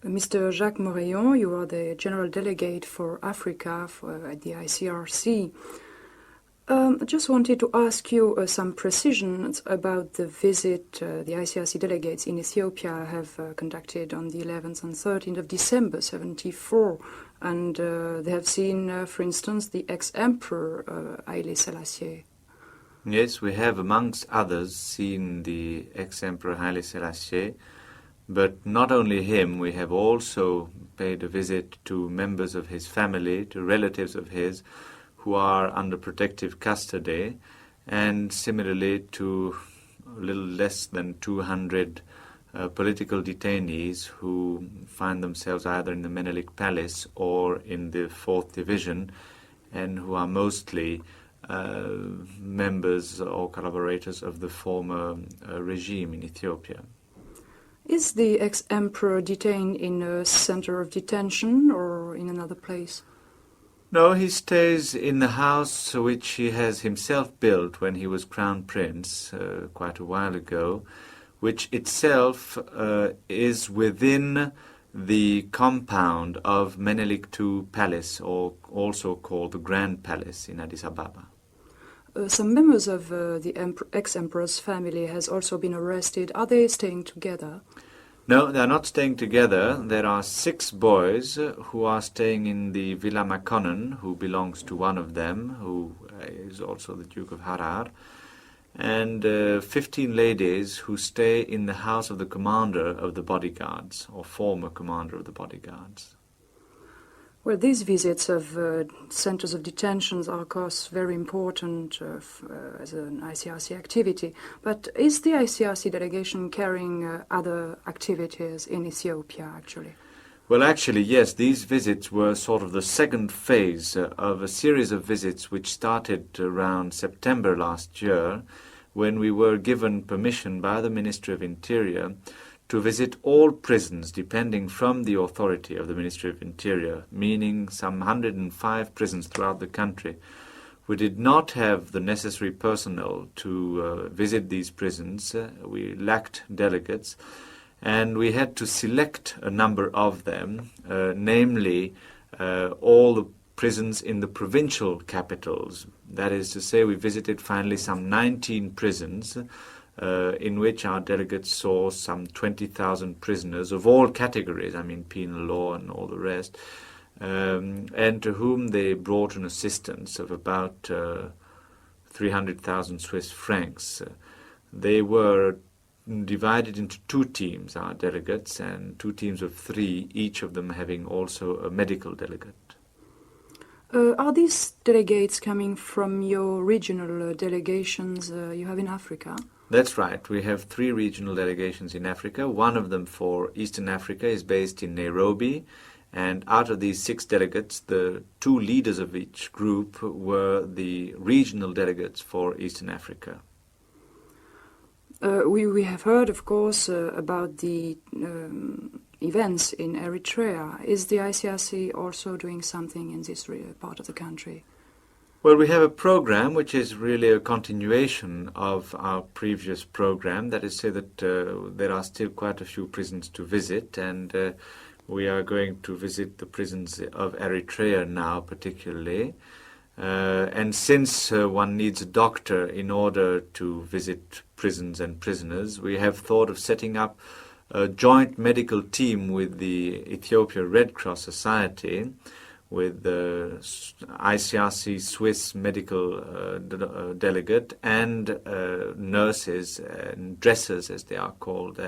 Mr. Jacques Morillon, you are the General Delegate for Africa at the ICRC. I just wanted to ask you some precisions about the visit the ICRC delegates in Ethiopia have conducted on the 11th and 13th of December 1974. And they have seen, for instance, the ex-Emperor Haile Selassie. Yes, we have, amongst others, seen the ex-Emperor Haile Selassie. But not only him, we have also paid a visit to members of his family, to relatives of his, who are under protective custody, and similarly to a little less than 200 political detainees who find themselves either in the Menelik Palace or in the 4th Division, and who are mostly members or collaborators of the former regime in Ethiopia. Is the ex-emperor detained in a center of detention or in another place? No, he stays in the house which he has himself built when he was crown prince quite a while ago, which itself is within the compound of Menelik II Palace, or also called the Grand Palace in Addis Ababa. Some members of the ex-emperor's family has also been arrested. Are they staying together? No, they are not staying together. There are 6 boys who are staying in the Villa Makonnen, who belongs to one of them, who is also the Duke of Harar, and 15 ladies who stay in the house of the commander of the bodyguards, or former commander of the bodyguards. Well, these visits of centers of detentions are, of course, very important as an ICRC activity. But is the ICRC delegation carrying other activities in Ethiopia, actually? Well, actually, yes. These visits were sort of the second phase of a series of visits which started around September last year, when we were given permission by the Ministry of Interior to visit all prisons depending from the authority of the Ministry of Interior, meaning some 105 prisons throughout the country. We did not have the necessary personnel to visit these prisons. We lacked delegates, and we had to select a number of them, namely all the prisons in the provincial capitals. That is to say, we visited finally some 19 prisons, in which our delegates saw some 20,000 prisoners of all categories, I mean penal law and all the rest, and to whom they brought an assistance of about 300,000 Swiss francs. They were divided into 2 teams, our delegates, and 2 teams of 3, each of them having also a medical delegate. Are these delegates coming from your regional delegations you have in Africa? That's right. We have 3 regional delegations in Africa. One of them for Eastern Africa is based in Nairobi. And out of these 6 delegates, the 2 leaders of each group were the regional delegates for Eastern Africa. We have heard, of course, about the events in Eritrea. Is the ICRC also doing something in this part of the country? Well, we have a program which is really a continuation of our previous program. That is to say that there are still quite a few prisons to visit, and we are going to visit the prisons of Eritrea now particularly. And since one needs a doctor in order to visit prisons and prisoners, we have thought of setting up a joint medical team with the Ethiopia Red Cross Society, with the ICRC Swiss medical delegate and nurses and dressers, as they are called,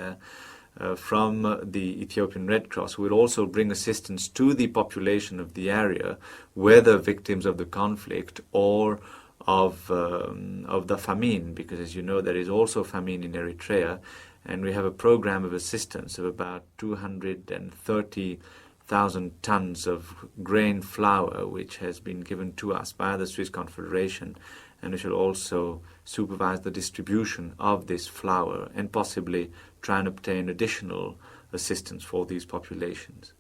from the Ethiopian Red Cross, who will also bring assistance to the population of the area, whether victims of the conflict or of the famine, because as you know there is also famine in Eritrea, and we have a program of assistance of about 230,000 tons of grain flour, which has been given to us by the Swiss Confederation, and we shall also supervise the distribution of this flour and possibly try and obtain additional assistance for these populations.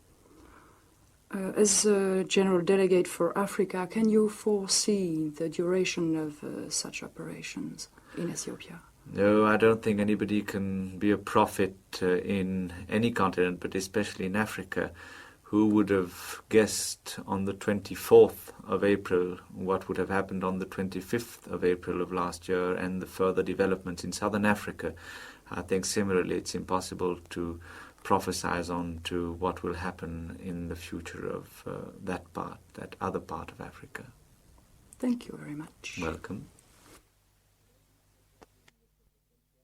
As a General Delegate for Africa, can you foresee the duration of such operations in Ethiopia? No, I don't think anybody can be a prophet in any continent, but especially in Africa. Who would have guessed on the 24th of April what would have happened on the 25th of April of last year and the further developments in southern Africa? I think similarly it's impossible to prophesize on to what will happen in the future of that other part of Africa. Thank you very much. Welcome.